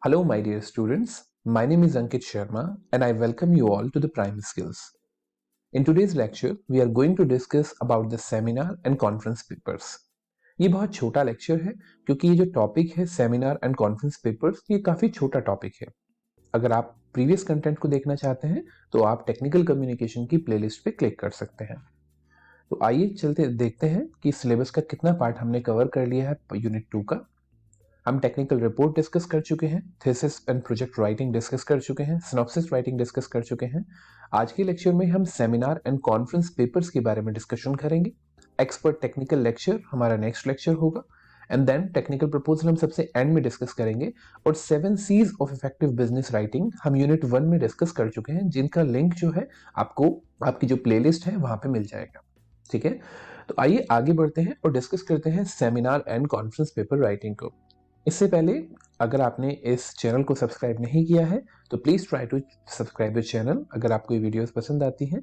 Hello, my dear students. My name is Ankit Sharma and I welcome you all to the Prime Skills. In today's lecture, we are going to discuss about the seminar and conference papers. ये बहुत छोटा lecture है क्योंकि ये जो topic है seminar and conference papers ये काफ़ी छोटा टॉपिक है। अगर आप प्रीवियस कंटेंट को देखना चाहते हैं तो आप टेक्निकल कम्युनिकेशन की प्लेलिस्ट पे क्लिक कर सकते हैं। तो आइए चलते देखते हैं कि सिलेबस का कितना पार्ट हमने कवर कर लिया है यूनिट 2 का। हम टेक्निकल रिपोर्ट डिस्कस कर चुके हैं, thesis and project writing discuss कर चुके हैं, सिनॉप्सिस राइटिंग डिस्कस कर चुके हैं। आज के लेक्चर में हम सेमिनार एंड कॉन्फ्रेंस पेपर्स के बारे में डिस्कशन करेंगे। एक्सपर्ट टेक्निकल लेक्चर हमारा नेक्स्ट लेक्चर होगा एंड देन टेक्निकल प्रपोजल हम सबसे एंड में डिस्कस करेंगे। और 7 C's of effective business writing हम यूनिट 1 में डिस्कस कर चुके हैं, जिनका लिंक जो है आपको आपकी जो प्लेलिस्ट है वहां पे मिल जाएगा। ठीक है, तो आइए आगे बढ़ते हैं और डिस्कस करते हैं seminar and conference paper writing को। इससे पहले अगर आपने इस चैनल को सब्सक्राइब नहीं किया है तो please try to subscribe the channel अगर आपको ये वीडियोस पसंद आती हैं,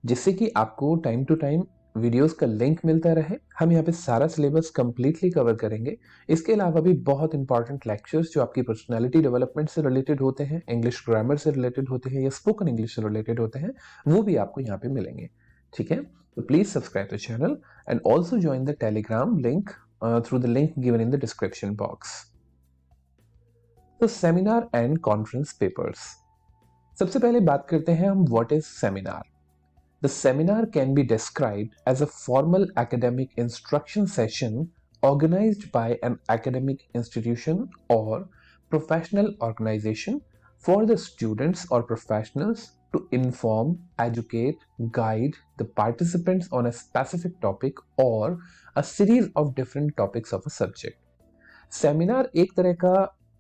जिससे कि आपको टाइम टू टाइम वीडियोस का लिंक मिलता रहे। हम यहाँ पे सारा सिलेबस कंप्लीटली कवर करेंगे। इसके अलावा भी बहुत इंपॉर्टेंट लेक्चर्स जो आपकी पर्सनालिटी डेवलपमेंट से रिलेटेड होते हैं, इंग्लिश ग्रामर से रिलेटेड होते हैं या स्पोकन इंग्लिश से रिलेटेड होते हैं, वो भी आपको यहाँ पे मिलेंगे। ठीक है, तो please subscribe the channel and also join the Telegram link through the link given in the description box. तो सेमिनार एंड कॉन्फ्रेंस पेपर्स, सबसे पहले बात करते हैं हम what is seminar. The seminar can be described as a formal academic instruction session organized by an academic institution or professional organization for the students or professionals to inform, educate, guide the participants on a specific topic or a series of different topics of a subject. Seminar एक तरह का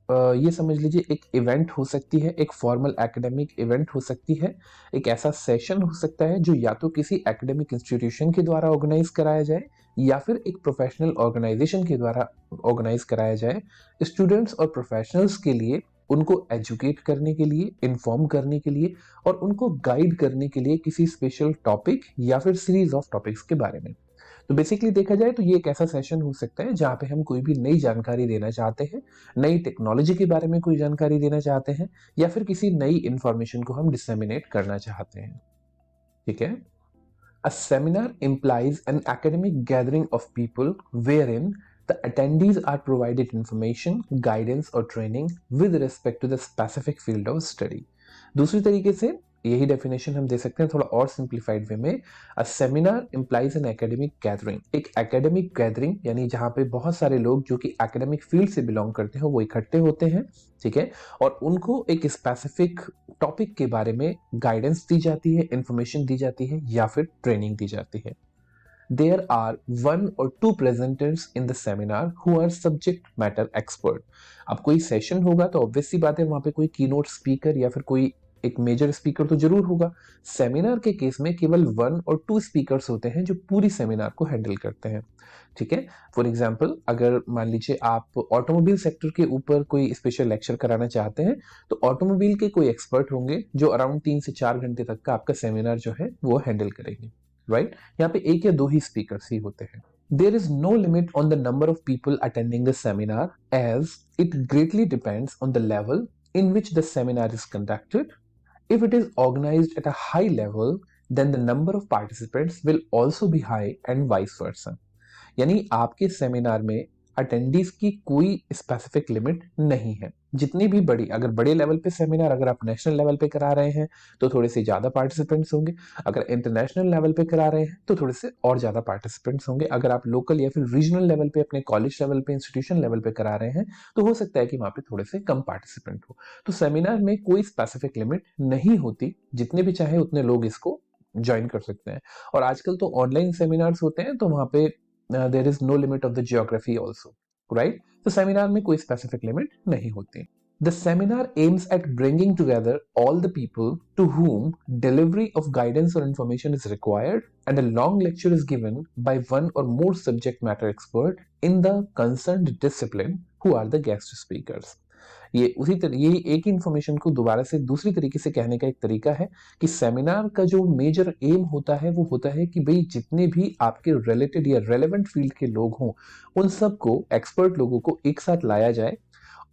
ये समझ लीजिए एक event हो सकती है, एक फॉर्मल एकेडमिक इवेंट हो सकती है, एक ऐसा सेशन हो सकता है जो या तो किसी एकेडमिक इंस्टीट्यूशन के द्वारा ऑर्गेनाइज कराया जाए या फिर एक प्रोफेशनल ऑर्गेनाइजेशन के द्वारा ऑर्गेनाइज कराया जाए स्टूडेंट्स और प्रोफेशनल्स के लिए, उनको एजुकेट करने के लिए, इन्फॉर्म करने के लिए और उनको गाइड करने के लिए किसी स्पेशल टॉपिक या फिर सीरीज ऑफ टॉपिक्स के बारे में। तो बेसिकली देखा जाए तो ये एक ऐसा सेशन हो सकता है जहां पे हम कोई भी नई जानकारी देना चाहते हैं, नई टेक्नोलॉजी के बारे में कोई जानकारी देना चाहते हैं या फिर किसी नई इंफॉर्मेशन को हम डिसेमिनेट करना चाहते हैं। ठीक है, A seminar implies an academic gathering of people wherein the attendees are provided information, guidance or training with respect to the specific field of study. दूसरी तरीके से यही डेफिनेशन हम दे सकते हैं थोड़ा और सिंप्लीफाइड वे में। A seminar implies an academic gathering, एक एकेडमिक गैदरिंग यानी जहां पे बहुत सारे लोग जो कि एकेडमिक फील्ड से बिलोंग करते हैं वो इकट्ठे होते हैं। ठीक है, और उनको एक स्पेसिफिक टॉपिक के बारे में गाइडेंस दी जाती है, इंफॉर्मेशन दी जाती है या फिर ट्रेनिंग दी जाती है। There are 1 or 2 presenters in the seminar who are subject matter expert. अब कोई सेशन होगा तो ऑब्वियस सी बात है वहां पे कोई कीनोट स्पीकर या फिर कोई एक मेजर स्पीकर तो जरूर होगा। सेमिनार के केस में केवल 1 और 2 स्पीकर्स होते हैं जो पूरी सेमिनार को हैंडल करते हैं। ठीक है, फॉर एग्जांपल अगर मान लीजिए आप ऑटोमोबाइल सेक्टर के ऊपर कोई स्पेशल लेक्चर कराना चाहते हैं तो ऑटोमोबाइल के कोई एक्सपर्ट होंगे जो अराउंड 3 से 4 घंटे तक का आपका सेमिनार जो है वो हैंडल करेंगे। राइट, यहाँ पे 1 या 2 ही स्पीकर्स ही होते हैं। There is no limit on the number of people attending the seminar as it greatly depends on the level in which the seminar is conducted. If it is organized at a high level, then the number of participants will also be high and vice versa. यानी आपके seminar में attendees की कोई specific limit नहीं है। जितनी भी बड़ी, अगर बड़े लेवल पे सेमिनार अगर आप नेशनल लेवल पे करा रहे हैं तो थोड़े से ज्यादा पार्टिसिपेंट्स होंगे, अगर इंटरनेशनल लेवल पे करा रहे हैं तो थोड़े से और ज्यादा पार्टिसिपेंट्स होंगे, अगर आप लोकल या फिर रीजनल लेवल पे अपने कॉलेज लेवल पे, इंस्टीट्यूशन लेवल पे करा रहे हैं तो हो सकता है कि वहां पे थोड़े से कम पार्टिसिपेंट हो। तो सेमिनार में कोई स्पेसिफिक लिमिट नहीं होती, जितने भी चाहे उतने लोग इसको ज्वाइन कर सकते हैं। और आजकल तो ऑनलाइन सेमिनार्स होते हैं तो वहां पे there is no limit of the geography also, right? तो सेमिनार में कोई specific limit नहीं होती। The seminar aims at bringing together all the people to whom delivery of guidance or information is required, and a long lecture is given by one or more subject matter expert in the concerned discipline who are the guest speakers. ये उसी तरह यही एक ही information को दोबारा से दूसरी तरीके से कहने का एक तरीका है कि सेमिनार का जो मेजर एम होता है वो होता है कि भाई जितने भी आपके रिलेटेड या रेलेवेंट फील्ड के लोग हों उन सबको, एक्सपर्ट लोगों को एक साथ लाया जाए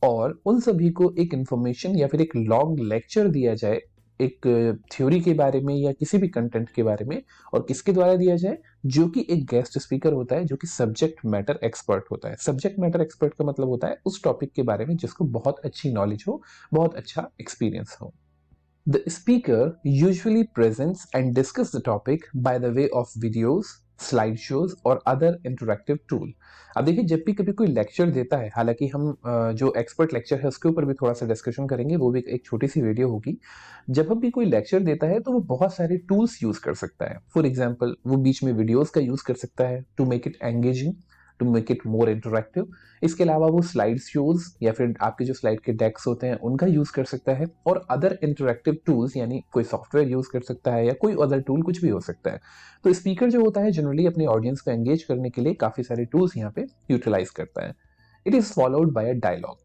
और उन सभी को एक इंफॉर्मेशन या फिर एक लॉन्ग लेक्चर दिया जाए एक थ्योरी के बारे में या किसी भी कंटेंट के बारे में, और किसके द्वारा दिया जाए, जो कि एक गेस्ट स्पीकर होता है जो कि सब्जेक्ट मैटर एक्सपर्ट होता है। सब्जेक्ट मैटर एक्सपर्ट का मतलब होता है उस टॉपिक के बारे में जिसको बहुत अच्छी नॉलेज हो, बहुत अच्छा एक्सपीरियंस हो। The speaker usually presents and discuss the topic by the way of videos, slideshows और other interactive tool। अब देखिए, जब भी कभी कोई लेक्चर देता है, हालांकि हम जो एक्सपर्ट लेक्चर है उसके ऊपर भी थोड़ा सा डिस्कशन करेंगे, वो भी एक छोटी सी वीडियो होगी। जब भी कोई लेक्चर देता है तो वो बहुत सारे टूल्स यूज कर सकता है। फॉर एग्जाम्पल, वो बीच में वीडियोस का यूज कर सकता है to make it engaging, to make it more interactive. इसके अलावा वो स्लाइड शोज या फिर आपके जो स्लाइड के डेक्स होते हैं उनका यूज कर सकता है, और अदर इंटरैक्टिव टूल्स यानी कोई सॉफ्टवेयर यूज कर सकता है या कोई अदर टूल, कुछ भी हो सकता है। तो स्पीकर जो होता है जनरली अपने ऑडियंस को एंगेज करने के लिए काफी सारे टूल्स यहाँ पे यूटिलाइज करता है। It is followed by a dialogue.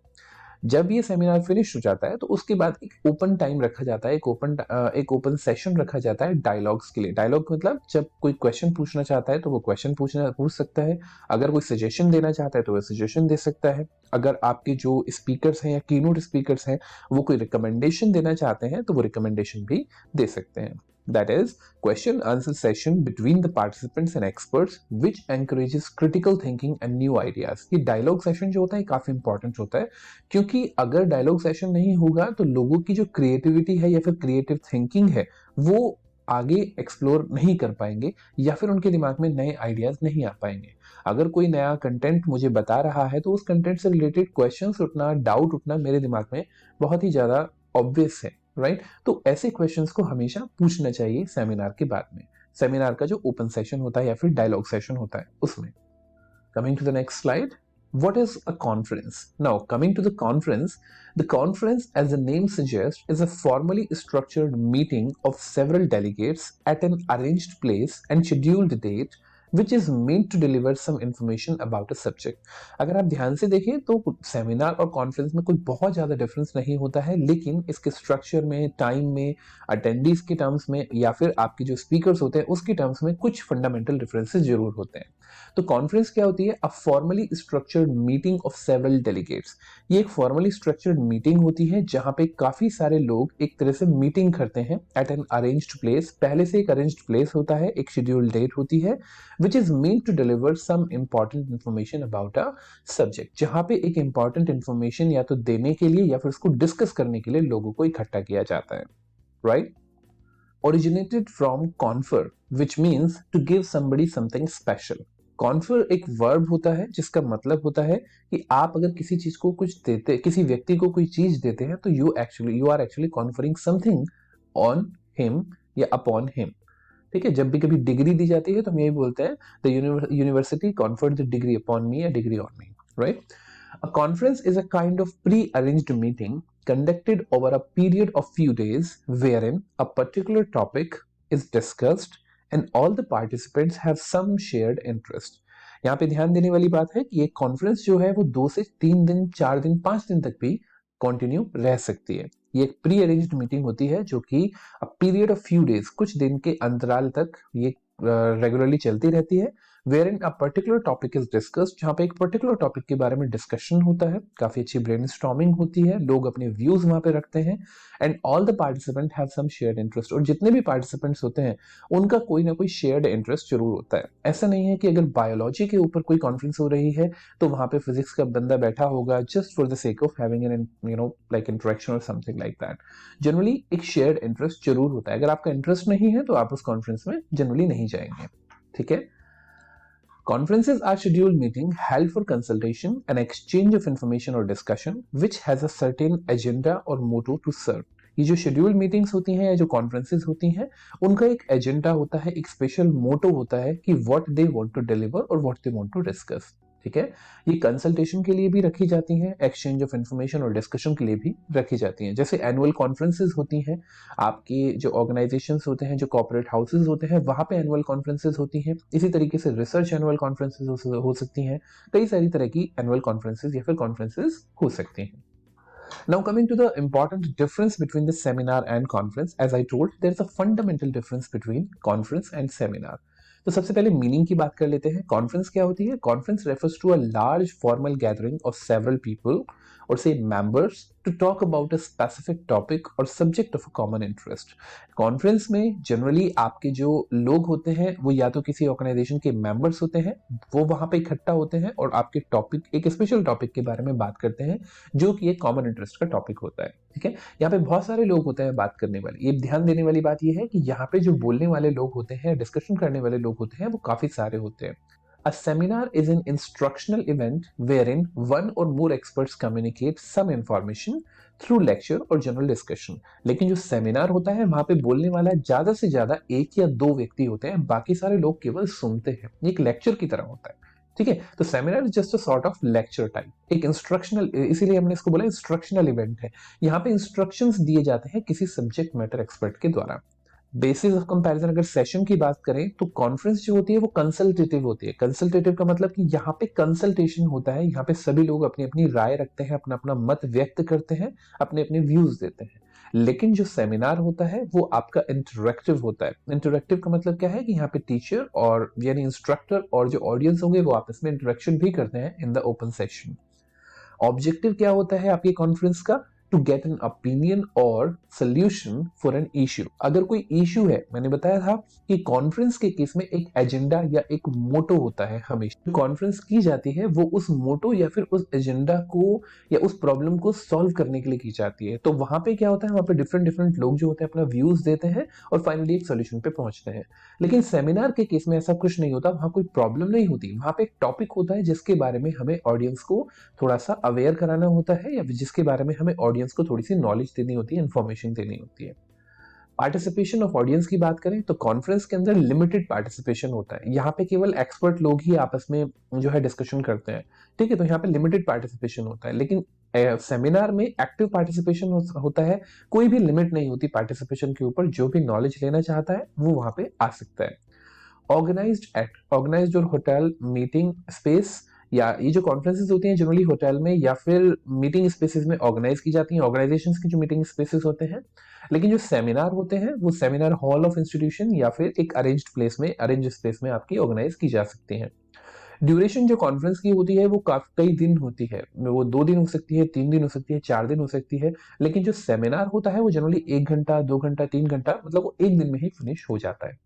जब ये सेमिनार फिनिश हो जाता है तो उसके बाद एक ओपन टाइम रखा जाता है, एक ओपन सेशन रखा जाता है डायलॉग्स के लिए। डायलॉग मतलब जब कोई क्वेश्चन पूछना चाहता है तो वो क्वेश्चन पूछ सकता है, अगर कोई सजेशन देना चाहता है तो वो सजेशन दे सकता है, अगर आपके जो स्पीकर्स हैं या कीनोट स्पीकर्स हैं वो कोई रिकमेंडेशन देना चाहते हैं तो वो रिकमेंडेशन भी दे सकते हैं। That is question answer session between the participants and experts which encourages critical thinking and new ideas। ये डायलॉग सेशन जो होता है काफी इंपॉर्टेंट होता है, क्योंकि अगर डायलॉग सेशन नहीं होगा तो लोगों की जो क्रिएटिविटी है या फिर क्रिएटिव थिंकिंग है वो आगे एक्सप्लोर नहीं कर पाएंगे, या फिर उनके दिमाग में नए आइडियाज नहीं आ पाएंगे। अगर कोई नया कंटेंट मुझे बता रहा है तो उस कंटेंट से रिलेटेड क्वेश्चंस उठना, डाउट उठना मेरे दिमाग में बहुत ही ज्यादा ऑब्वियस है, राइट? तो ऐसे क्वेश्चंस को हमेशा पूछना चाहिए सेमिनार के बाद में, सेमिनार का जो ओपन सेशन होता है या फिर डायलॉग सेशन होता है उसमें। Coming to the next slide, what is a conference? Now, coming to the conference, as the name suggests, is a formally structured meeting of several delegates at an arranged place and scheduled date, which is meant to deliver some information about a subject। अगर आप ध्यान से देखें तो seminar और conference में कोई बहुत ज़्यादा डिफरेंस नहीं होता है, लेकिन इसके स्ट्रक्चर में, टाइम में, अटेंडीज के टर्म्स में या फिर आपके जो स्पीकर्स होते हैं उसके टर्म्स में कुछ फंडामेंटल डिफरेंसेस जरूर होते हैं। तो कॉन्फ्रेंस क्या होती है? A formally structured meeting of several delegates. ये एक फॉर्मली स्ट्रक्चर्ड मीटिंग होती है जहां पे काफी सारे लोग एक तरह से मीटिंग करते हैं एट एन अरेंज्ड प्लेस। पहले से एक अरेंज्ड प्लेस होता है, एक शेड्यूल्ड डेट होती है, which is mean to deliver some important information about a subject. जहां पे एक इंपॉर्टेंट इंफॉर्मेशन या तो देने के लिए या फिर उसको डिस्कस करने के लिए लोगों को इकट्ठा किया जाता है, right? Originated from confer, which means to give somebody something special। Confer एक वर्ब होता है जिसका मतलब होता है कि आप अगर किसी चीज को कुछ देते, किसी व्यक्ति को कोई चीज देते हैं तो you are actually conferring something on him या अपॉन हिम। ठीक है, जब भी कभी डिग्री दी जाती है तो हम यही बोलते हैं the university conferred the degree upon me या degree on me, right? A conference is a kind of pre-arranged meeting conducted over a period of few days wherein a particular topic is discussed and all the participants have some shared interest। यहाँ पे ध्यान देने वाली बात है कि एक conference जो है वो 2 से 3 दिन, 4 दिन, 5 दिन तक भी कंटिन्यू रह सकती है। ये एक प्री अरेंज्ड मीटिंग होती है जो कि a period of few days, कुछ दिन के अंतराल तक ये रेगुलरली चलती रहती है। Where in a particular topic is discussed, जहाँ पे एक पर्टिकुलर टॉपिक के बारे में डिस्कशन होता है, काफी अच्छी ब्रेनस्टॉर्मिंग होती है, लोग अपने व्यूज वहां पे रखते हैं, and all the participant have some shared interest. और जितने भी पार्टिसिपेंट्स होते हैं उनका कोई ना कोई शेयर्ड इंटरेस्ट जरूर होता है। ऐसा नहीं है कि अगर बायोलॉजी के ऊपर कोई कॉन्फ्रेंस हो रही है तो वहां पे फिजिक्स का बंदा बैठा होगा just for the sake of having an like interaction और समथिंग लाइक दैट। जनरली एक शेयर्ड इंटरेस्ट जरूर होता है। अगर आपका इंटरेस्ट नहीं है तो आप उस कॉन्फ्रेंस में जनरली नहीं जाएंगे, ठीक है? Conferences are scheduled meeting held for consultation and exchange of information or discussion which has a certain agenda or motto to serve। ये जो शेड्यूल्ड मीटिंग्स होती हैं या जो कॉन्फ्रेंसेस होती हैं उनका एक एजेंडा होता है, एक स्पेशल मोटो होता है कि what they want to deliver और what they want to discuss. ठीक है, ये कंसल्टेशन के लिए भी रखी जाती हैं, एक्सचेंज ऑफ इंफॉर्मेशन और डिस्कशन के लिए भी रखी जाती हैं। जैसे एनुअल कॉन्फ्रेंसेस होती हैं, आपके जो ऑर्गेनाइजेशंस होते हैं, जो कॉर्पोरेट हाउसेज होते हैं, वहां पे एनुअल कॉन्फ्रेंसेस होती हैं। इसी तरीके से रिसर्च एनुअल कॉन्फ्रेंसेस हो सकती हैं, कई सारी तरह की एनुअल कॉन्फ्रेंसेस या फिर कॉन्फ्रेंसेस हो सकती हैं। Now coming to the important difference between the seminar and conference, as I told, there is a fundamental difference between conference and seminar। तो सबसे पहले मीनिंग की बात कर लेते हैं। कॉन्फ्रेंस क्या होती है? Conference refers to a large formal gathering of several people or say members to talk about a specific topic or subject of a common interest. Conference में जनरली आपके जो लोग होते हैं वो या तो किसी ऑर्गेनाइजेशन के मेंबर्स होते हैं, वो वहां पे इकट्ठा होते हैं और आपके टॉपिक, एक स्पेशल टॉपिक के बारे में बात करते हैं जो कि एक कॉमन इंटरेस्ट का टॉपिक होता है। ठीक है, यहाँ पे बहुत सारे लोग होते हैं बात करने वाले। ये ध्यान देने वाली बात ये है कि यहाँ पे जो बोलने वाले लोग होते हैं, डिस्कशन करने वाले लोग होते हैं, वो काफी सारे होते हैं। A seminar is an instructional event wherein one or more experts communicate some information through lecture or general discussion. लेकिन जो सेमिनार होता है वहां पे बोलने वाला ज्यादा से ज्यादा एक या दो व्यक्ति होते हैं, बाकी सारे लोग केवल सुनते हैं। ये एक लेक्चर की तरह होता है। ठीक है, तो seminar is just a sort of lecture type, एक इंस्ट्रक्शनल, इसीलिए हमने इसको बोला इंस्ट्रक्शनल इवेंट है। यहाँ पे इंस्ट्रक्शंस दिए जाते हैं किसी सब्जेक्ट मैटर एक्सपर्ट के द्वारा। बेसिस ऑफ कंपैरिजन अगर सेशन की बात करें तो कॉन्फ्रेंस जो होती है वो कंसल्टेटिव होती है। कंसल्टेटिव का मतलब कि यहाँ पे कंसल्टेशन होता है, यहाँ पे सभी लोग अपनी अपनी राय रखते हैं, अपना अपना मत व्यक्त करते हैं, अपने अपने व्यूज देते हैं। लेकिन जो सेमिनार होता है वो आपका इंटरेक्टिव होता है। इंटरेक्टिव का मतलब क्या है कि यहाँ पे टीचर और यानी इंस्ट्रक्टर और जो ऑडियंस होंगे वो आपस में इंटरेक्शन भी करते हैं in the open session. Objective क्या होता है आपकी कॉन्फ्रेंस का? टू गेट एन ओपिनियन और सोल्यूशन फॉर एन इश्यू। अगर कोई इश्यू है, मैंने बताया था कि कॉन्फ्रेंस के केस में एक एजेंडा या एक मोटो होता है। हमेशा कॉन्फ्रेंस की जाती है वो उस मोटो या फिर उस एजेंडा को या उस प्रॉब्लम को सॉल्व करने के लिए की जाती है। तो वहां पे क्या होता है, वहां पे डिफरेंट डिफरेंट लोग जो होते हैं अपना व्यूज देते हैं और फाइनली एक सोल्यूशन पे पहुंचते हैं। लेकिन सेमिनार के केस में ऐसा कुछ नहीं होता, वहां कोई प्रॉब्लम नहीं होती, वहां पे एक टॉपिक होता है जिसके बारे में हमें ऑडियंस को थोड़ा सा अवेयर कराना होता है या जिसके बारे में हमें ऑडियंस को थोड़ी सी नॉलेज देनी होती है, इंफॉर्मेशन देनी होती है। पार्टिसिपेशन ऑफ ऑडियंस की बात करें तो कॉन्फ्रेंस के अंदर लिमिटेड पार्टिसिपेशन होता है। यहाँ पे केवल एक्सपर्ट लोग ही आपस में जो है डिस्कशन करते हैं। ठीक है, तो यहाँ पे लिमिटेड पार्टिसिपेशन होता है। लेकिन सेमिनार में एक्टिव पार्टिसिपेशन होता है, कोई भी लिमिट नहीं होती पार्टिसिपेशन के ऊपर, जो भी नॉलेज लेना चाहता है वो वहां पे आ सकता है। ऑर्गेनाइज्ड और होटल मीटिंग स्पेस, या ये जो कॉन्फ्रेंसेस होती हैं जनरली होटल में या फिर मीटिंग स्पेसेस में ऑर्गेनाइज की जाती हैं, ऑर्गेनाइजेशंस की जो मीटिंग स्पेसेस होते हैं। लेकिन जो सेमिनार होते हैं वो सेमिनार हॉल ऑफ इंस्टीट्यूशन या फिर एक अरेंज्ड प्लेस में, अरेंज स्पेस में आपकी ऑर्गेनाइज की जा सकती हैं। ड्यूरेशन जो कॉन्फ्रेंस की होती है वो कई दिन होती है, वो 2 दिन हो सकती है, 3 दिन हो सकती है, 4 दिन हो सकती है। लेकिन जो सेमिनार होता है वो जनरली 1 घंटा, 2 घंटा, 3 घंटा, मतलब वो एक दिन में ही फिनिश हो जाता है।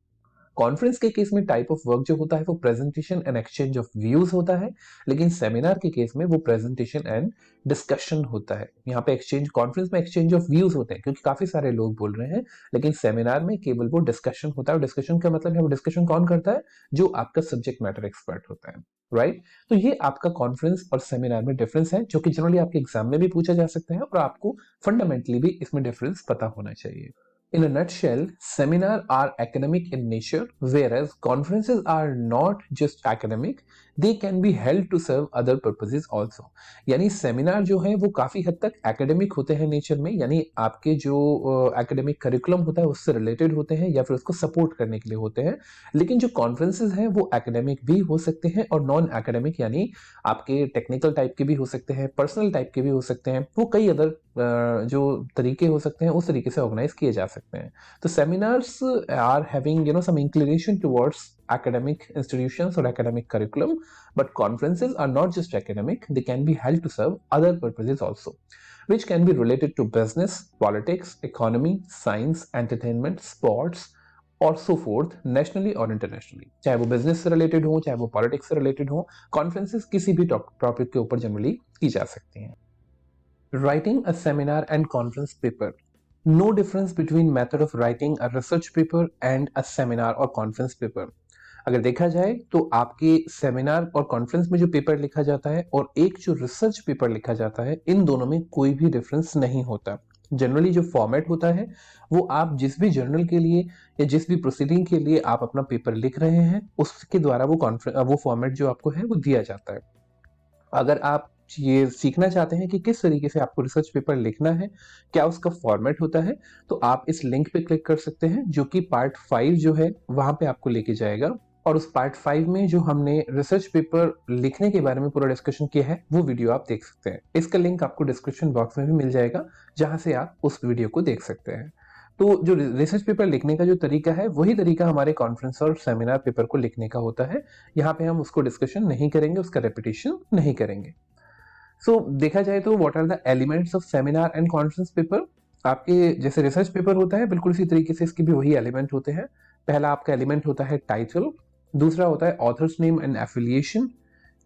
कॉन्फ्रेंस के केस में टाइप ऑफ वर्क जो होता है वो presentation and exchange of views होता है। लेकिन सेमिनार के केस में वो प्रेजेंटेशन एंड डिस्कशन होता है। यहाँ पे एक्सचेंज, कॉन्फ्रेंस में एक्सचेंज ऑफ व्यूज होते हैं क्योंकि काफी सारे लोग बोल रहे हैं, लेकिन सेमिनार में केवल वो डिस्कशन होता है। और डिस्कशन का मतलब है वो डिस्कशन कौन करता है? जो आपका सब्जेक्ट मैटर एक्सपर्ट होता है। राइट, तो ये आपका कॉन्फ्रेंस और सेमिनार में डिफरेंस है जो कि जनरली आपके एग्जाम में भी पूछा जा सकता है और आपको फंडामेंटली भी इसमें डिफरेंस पता होना चाहिए। In a nutshell, seminars are academic in nature, whereas conferences are not just academic, they can be held to serve other purposes also. यानी सेमिनार जो है वो काफी हद तक एकेडमिक होते हैं नेचर में, यानी आपके जो एकेडमिक करिकुलम होता है उससे रिलेटेड होते हैं या फिर उसको सपोर्ट करने के लिए होते हैं। लेकिन जो कॉन्फ्रेंसेज हैं वो एकेडमिक भी हो सकते हैं और नॉन एकेडमिक, यानी आपके टेक्निकल टाइप के भी हो सकते हैं, पर्सनल टाइप के भी हो सकते हैं। वो कई अदर जो तरीके हो सकते हैं उस तरीके से ऑर्गेनाइज किए जा सकते हैं। तो seminars are having some inclination towards academic institutions or academic curriculum, but conferences are not just academic, they can be held to serve other purposes also, which can be related to business, politics, economy, science, entertainment, sports और so forth, nationally और internationally। चाहे वो business से related हो, चाहे वो politics से related हो, कॉन्फ्रेंसेस किसी भी टॉपिक के ऊपर जनरली की जा सकती हैं। Writing a seminar and conference paper. No difference between method of writing a research paper and a seminar or conference paper. अगर देखा जाए तो आपके सेमिनार और कॉन्फ्रेंस में जो पेपर लिखा जाता है और एक जो रिसर्च पेपर लिखा जाता है, इन दोनों में कोई भी डिफरेंस नहीं होता। जनरली जो फॉर्मेट होता है वो आप जिस भी जर्नल के लिए या जिस भी प्रोसीडिंग के लिए आप अपना पेपर लिख रहे हैं उसके द्वारा वो फॉर्मेट जो आपको है वो दिया जाता है। अगर आप ये सीखना चाहते हैं कि किस तरीके से आपको रिसर्च पेपर लिखना है, क्या उसका फॉर्मेट होता है, तो आप इस लिंक पे क्लिक कर सकते हैं जो कि पार्ट 5 जो है वहां पे आपको लेके जाएगा। और उस पार्ट 5 में जो हमने रिसर्च पेपर लिखने के बारे में पूरा डिस्कशन किया है वो वीडियो आप देख सकते हैं। इसका लिंक आपको डिस्क्रिप्शन बॉक्स में भी मिल जाएगा जहां से आप उस वीडियो को देख सकते हैं। तो जो रिसर्च पेपर लिखने का जो तरीका है वही तरीका हमारे कॉन्फ्रेंस और सेमिनार पेपर को लिखने का होता है। यहाँ पे हम उसको डिस्कशन नहीं करेंगे, उसका रेपिटेशन नहीं करेंगे। सो देखा जाए तो what are the elements of seminar and conference paper. आपके जैसे रिसर्च पेपर होता है बिल्कुल इसी तरीके से इसके भी वही एलिमेंट होते हैं। पहला आपका एलिमेंट होता है टाइटल, दूसरा होता है author's name and affiliation,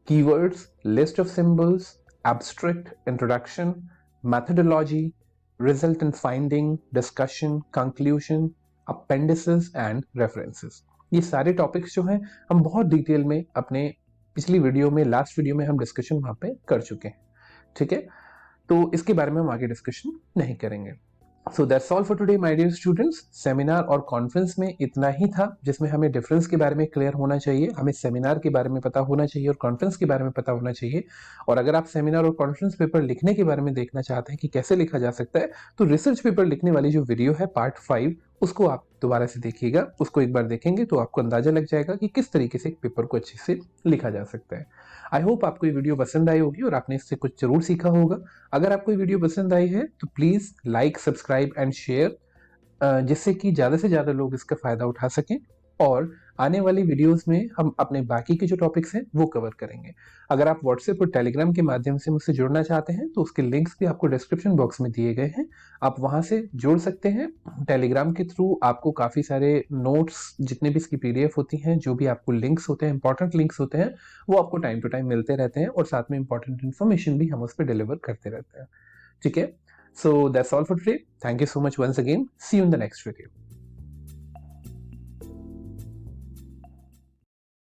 keywords, list of symbols, abstract, introduction, methodology, result and finding, discussion, conclusion, appendices and references। ये सारे टॉपिक्स जो हैं हम बहुत डिटेल में अपने पिछली वीडियो में, लास्ट वीडियो में हम डिस्कशन वहां पे कर चुके हैं। ठीक है, तो इसके बारे में हम आगे डिस्कशन नहीं करेंगे। So that's all for today my dear students. Seminar और कॉन्फ्रेंस में इतना ही था जिसमें हमें डिफरेंस के बारे में क्लियर होना चाहिए, हमें सेमिनार के बारे में पता होना चाहिए और कॉन्फ्रेंस के बारे में पता होना चाहिए। और अगर आप सेमिनार और कॉन्फ्रेंस पेपर लिखने के बारे में देखना चाहते हैं कि कैसे लिखा जा सकता है, तो रिसर्च पेपर लिखने वाली जो वीडियो है पार्ट 5, उसको आप दोबारा से देखिएगा। उसको एक बार देखेंगे तो आपको अंदाजा लग जाएगा कि किस तरीके से एक पेपर को अच्छे से लिखा जा सकता है। आई होप आपको ये वीडियो पसंद आई होगी और आपने इससे कुछ जरूर सीखा होगा। अगर आपको ये वीडियो पसंद आई है तो please like, subscribe and share, जिससे कि ज़्यादा से ज़्यादा लोग इसका फ़ायदा उठा सकें। और आने वाली वीडियोस में हम अपने बाकी के जो टॉपिक्स हैं वो कवर करेंगे। अगर आप व्हाट्सएप और टेलीग्राम के माध्यम से मुझसे जुड़ना चाहते हैं तो उसके लिंक्स भी आपको डिस्क्रिप्शन बॉक्स में दिए गए हैं, आप वहां से जुड़ सकते हैं। टेलीग्राम के थ्रू आपको काफ़ी सारे नोट्स, जितने भी इसकी पीडीएफ होती हैं, जो भी आपको लिंक्स होते हैं, इंपॉर्टेंट लिंक्स होते हैं, वो आपको टाइम टू टाइम मिलते रहते हैं और साथ में इंपॉर्टेंट इन्फॉर्मेशन भी हम उस पर डिलीवर करते रहते हैं। ठीक है, so that's all for today. Thank you so much once again. See you in the next video.